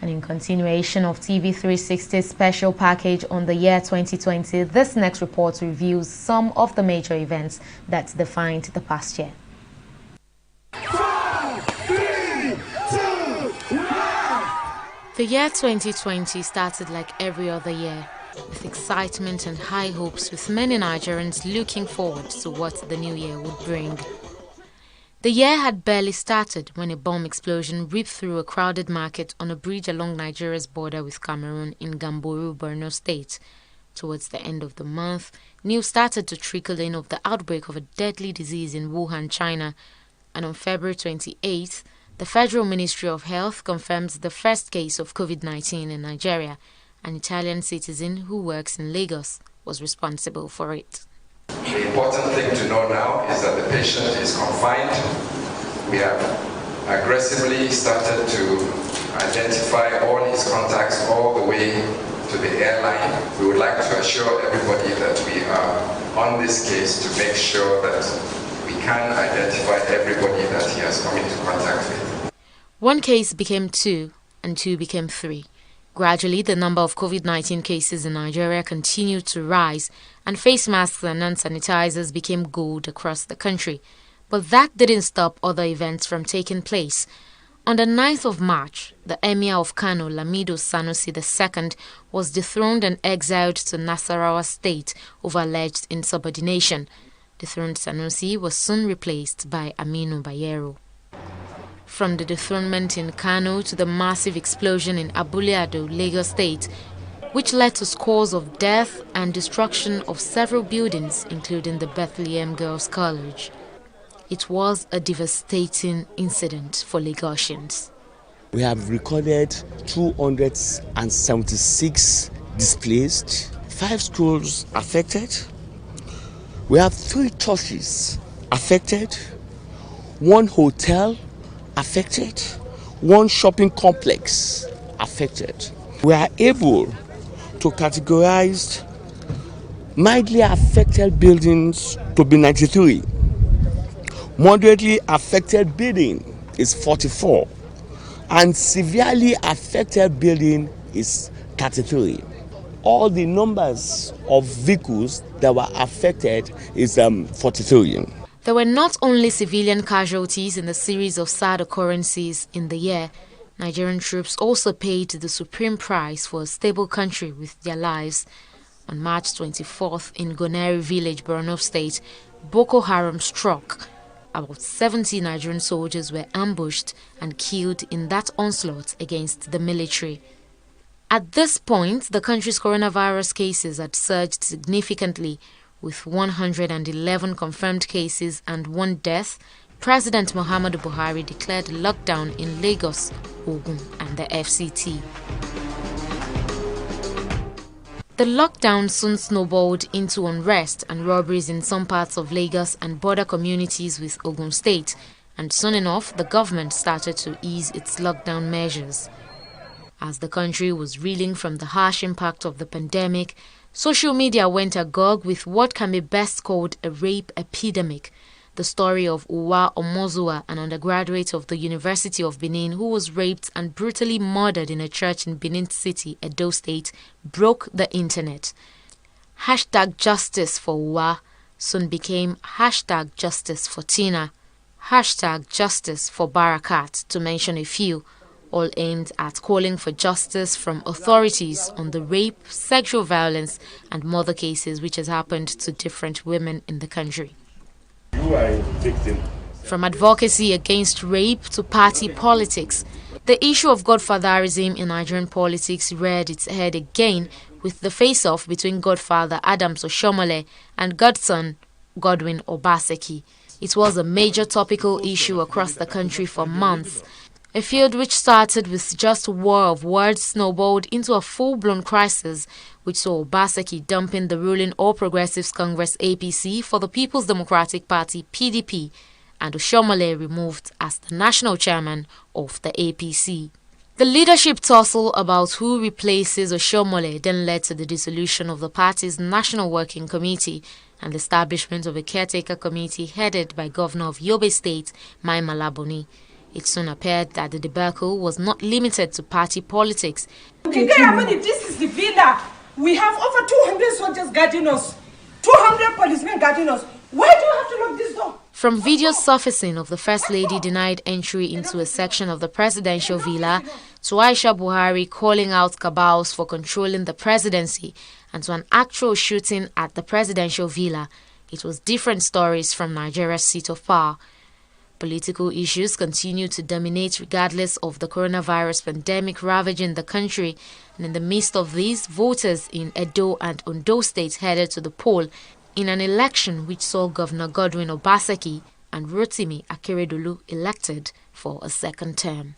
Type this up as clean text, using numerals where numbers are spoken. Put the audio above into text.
And in continuation of TV360's special package on the year 2020, this next report reviews some of the major events that defined the past year. 5, 3, 2, 1. The year 2020 started like every other year, with excitement and high hopes, with many Nigerians looking forward to what the new year would bring. The year had barely started when a bomb explosion ripped through a crowded market on a bridge along Nigeria's border with Cameroon in Gamboru, Borno State. Towards the end of the month, news started to trickle in of the outbreak of a deadly disease in Wuhan, China, and on February 28th, the Federal Ministry of Health confirmed the first case of COVID-19 in Nigeria. An Italian citizen who works in Lagos was responsible for it. The important thing to know now is that the patient is confined. We have aggressively started to identify all his contacts all the way to the airline. We would like to assure everybody that we are on this case to make sure that we can identify everybody that he has come into contact with. One case became 2, and 2 became 3. Gradually, the number of COVID-19 cases in Nigeria continued to rise, and face masks and hand sanitizers became gold across the country. But that didn't stop other events from taking place. On the 9th of March, the Emir of Kano, Lamido Sanusi II, was dethroned and exiled to Nasarawa State over alleged insubordination. Dethroned Sanusi was soon replaced by Aminu Bayero. From the dethronement in Kano to the massive explosion in Abule-Ado, Lagos State, which led to scores of death and destruction of several buildings, including the Bethlehem Girls' College. It was a devastating incident for Lagosians. We have recorded 276 displaced, 5 schools affected. We have 3 churches affected, 1 hotel affected, 1 shopping complex affected. We are able to categorize mildly affected buildings to be 93. Moderately affected building is 44, and severely affected building is 33. All the numbers of vehicles that were affected is 43. There were not only civilian casualties in the series of sad occurrences in the year. Nigerian troops also paid the supreme price for a stable country with their lives. On March 24th in Goneri village, Borno State, Boko Haram struck. About 70 Nigerian soldiers were ambushed and killed in that onslaught against the military. At this point, the country's coronavirus cases had surged significantly, with 111 confirmed cases and 1 death. President Muhammadu Buhari declared lockdown in Lagos, Ogun, and the FCT. The lockdown soon snowballed into unrest and robberies in some parts of Lagos and border communities with Ogun State, and soon enough, the government started to ease its lockdown measures. As the country was reeling from the harsh impact of the pandemic, social media went agog with what can be best called a rape epidemic. The story of Uwa Omozua, an undergraduate of the University of Benin who was raped and brutally murdered in a church in Benin City, Edo State, broke the internet. Hashtag Justice for Uwa soon became Hashtag Justice for Tina, Hashtag Justice for Barakat, to mention a few, all aimed at calling for justice from authorities on the rape, sexual violence and murder cases which has happened to different women in the country. You are a victim. From advocacy against rape to party politics, the issue of godfatherism in Nigerian politics reared its head again with the face-off between godfather Adams Oshomole and godson Godwin Obaseki. It was a major topical issue across the country for months. A field which started with just a war of words snowballed into a full-blown crisis, which saw Obaseki dumping the ruling All Progressives Congress APC for the People's Democratic Party PDP, and Oshomole removed as the national chairman of the APC. The leadership tussle about who replaces Oshomole then led to the dissolution of the party's National Working Committee and the establishment of a caretaker committee headed by Governor of Yobe State, Mai Malabuni. It soon appeared that the debacle was not limited to party politics. This is the villa. We have over 200 soldiers guarding us, 200 policemen guarding us. Why do you have to lock this door? From videos surfacing of the First Lady denied entry into a section of the presidential villa, to Aisha Buhari calling out cabals for controlling the presidency, and to an actual shooting at the presidential villa, it was different stories from Nigeria's seat of power. Political issues continue to dominate regardless of the coronavirus pandemic ravaging the country, and in the midst of these, voters in Edo and Ondo states headed to the poll in an election which saw Governor Godwin Obaseki and Rotimi Akeredolu elected for a second term.